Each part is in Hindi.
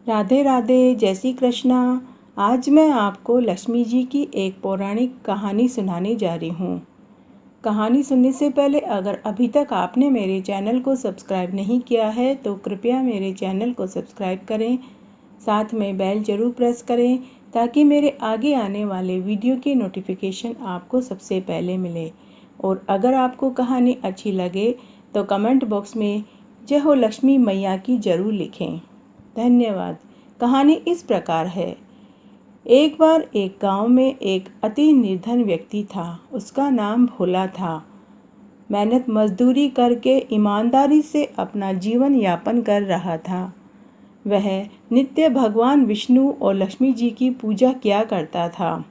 राधे राधे, जय श्री कृष्णा। आज मैं आपको लक्ष्मी जी की एक पौराणिक कहानी सुनाने जा रही हूँ। कहानी सुनने से पहले अगर अभी तक आपने मेरे चैनल को सब्सक्राइब नहीं किया है तो कृपया मेरे चैनल को सब्सक्राइब करें, साथ में बेल ज़रूर प्रेस करें ताकि मेरे आगे आने वाले वीडियो की नोटिफिकेशन आपको सबसे पहले मिले। और अगर आपको कहानी अच्छी लगे तो कमेंट बॉक्स में जय हो लक्ष्मी मैया की ज़रूर लिखें। धन्यवाद। कहानी इस प्रकार है। एक बार एक गांव में एक अति निर्धन व्यक्ति था। उसका नाम भोला था। मेहनत मजदूरी करके ईमानदारी से अपना जीवन यापन कर रहा था। वह नित्य भगवान विष्णु और लक्ष्मी जी की पूजा किया करता था।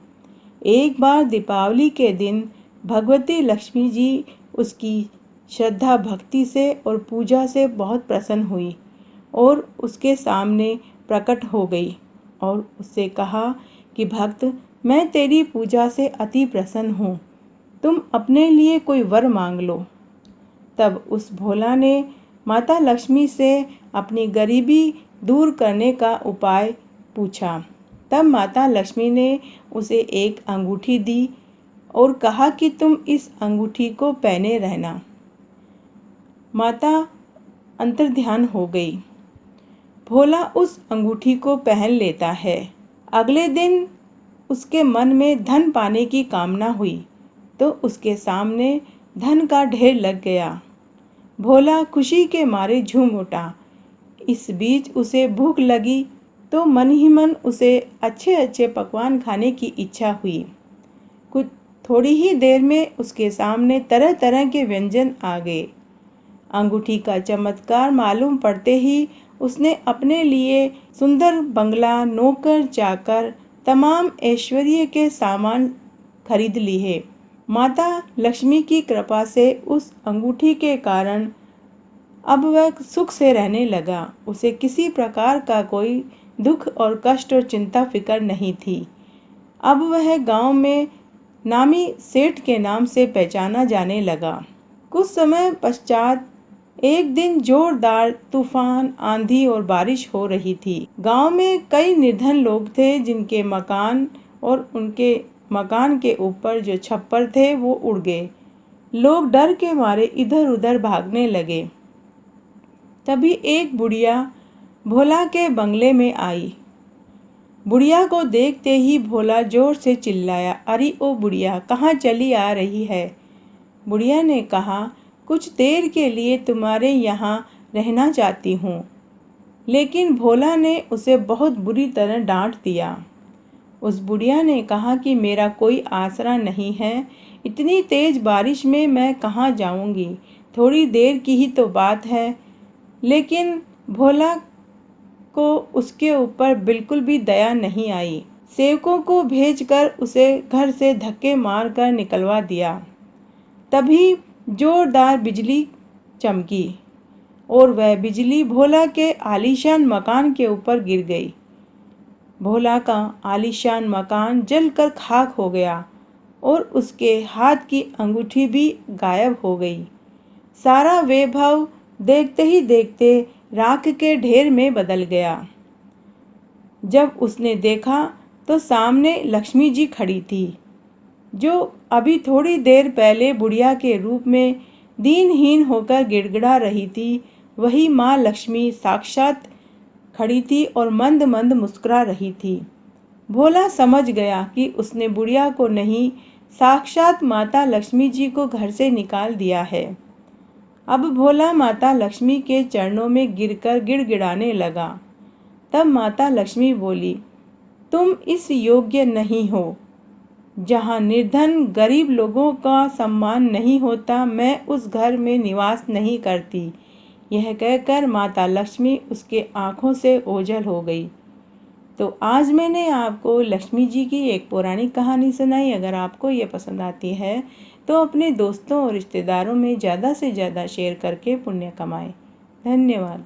एक बार दीपावली के दिन भगवती लक्ष्मी जी उसकी श्रद्धा भक्ति से और पूजा से बहुत प्रसन्न हुई और उसके सामने प्रकट हो गई और उससे कहा कि भक्त, मैं तेरी पूजा से अति प्रसन्न हूँ, तुम अपने लिए कोई वर मांग लो। तब उस भोला ने माता लक्ष्मी से अपनी गरीबी दूर करने का उपाय पूछा। तब माता लक्ष्मी ने उसे एक अंगूठी दी और कहा कि तुम इस अंगूठी को पहने रहना। माता अंतर्ध्यान हो गई। भोला उस अंगूठी को पहन लेता है। अगले दिन उसके मन में धन पाने की कामना हुई तो उसके सामने धन का ढेर लग गया। भोला खुशी के मारे झूम उठा। इस बीच उसे भूख लगी तो मन ही मन उसे अच्छे अच्छे पकवान खाने की इच्छा हुई। कुछ थोड़ी ही देर में उसके सामने तरह तरह के व्यंजन आ गए। अंगूठी का चमत्कार मालूम पड़ते ही उसने अपने लिए सुंदर बंगला, नौकर चाकर, तमाम ऐश्वर्य के सामान खरीद लिए। माता लक्ष्मी की कृपा से उस अंगूठी के कारण अब वह सुख से रहने लगा। उसे किसी प्रकार का कोई दुख और कष्ट और चिंता फिकर नहीं थी। अब वह गांव में नामी सेठ के नाम से पहचाना जाने लगा। कुछ समय पश्चात एक दिन जोरदार तूफान, आंधी और बारिश हो रही थी। गांव में कई निर्धन लोग थे जिनके मकान और उनके मकान के ऊपर जो छप्पर थे वो उड़ गए। लोग डर के मारे इधर उधर भागने लगे। तभी एक बुढ़िया भोला के बंगले में आई। बुढ़िया को देखते ही भोला जोर से चिल्लाया, अरे ओ बुढ़िया, कहाँ चली आ रही है? बुढ़िया ने कहा, कुछ देर के लिए तुम्हारे यहाँ रहना चाहती हूँ। लेकिन भोला ने उसे बहुत बुरी तरह डांट दिया। उस बुढ़िया ने कहा कि मेरा कोई आसरा नहीं है, इतनी तेज बारिश में मैं कहाँ जाऊँगी, थोड़ी देर की ही तो बात है। लेकिन भोला को उसके ऊपर बिल्कुल भी दया नहीं आई। सेवकों को भेजकर उसे घर से धक्के मारकर निकलवा दिया। तभी जोरदार बिजली चमकी और वह बिजली भोला के आलीशान मकान के ऊपर गिर गई। भोला का आलीशान मकान जलकर खाक हो गया और उसके हाथ की अंगूठी भी गायब हो गई। सारा वैभव देखते ही देखते राख के ढेर में बदल गया। जब उसने देखा तो सामने लक्ष्मी जी खड़ी थी, जो अभी थोड़ी देर पहले बुढ़िया के रूप में दीनहीन होकर गिड़गिड़ा रही थी, वही माँ लक्ष्मी साक्षात खड़ी थी और मंद मंद मुस्कुरा रही थी। भोला समझ गया कि उसने बुढ़िया को नहीं, साक्षात माता लक्ष्मी जी को घर से निकाल दिया है। अब भोला माता लक्ष्मी के चरणों में गिरकर गिड़गिड़ाने लगा। तब माता लक्ष्मी बोली, तुम इस योग्य नहीं हो। जहाँ निर्धन गरीब लोगों का सम्मान नहीं होता, मैं उस घर में निवास नहीं करती। यह कहकर माता लक्ष्मी उसके आँखों से ओझल हो गई। तो आज मैंने आपको लक्ष्मी जी की एक पौराणिक कहानी सुनाई। अगर आपको ये पसंद आती है तो अपने दोस्तों और रिश्तेदारों में ज़्यादा से ज़्यादा शेयर करके पुण्य कमाएं। धन्यवाद।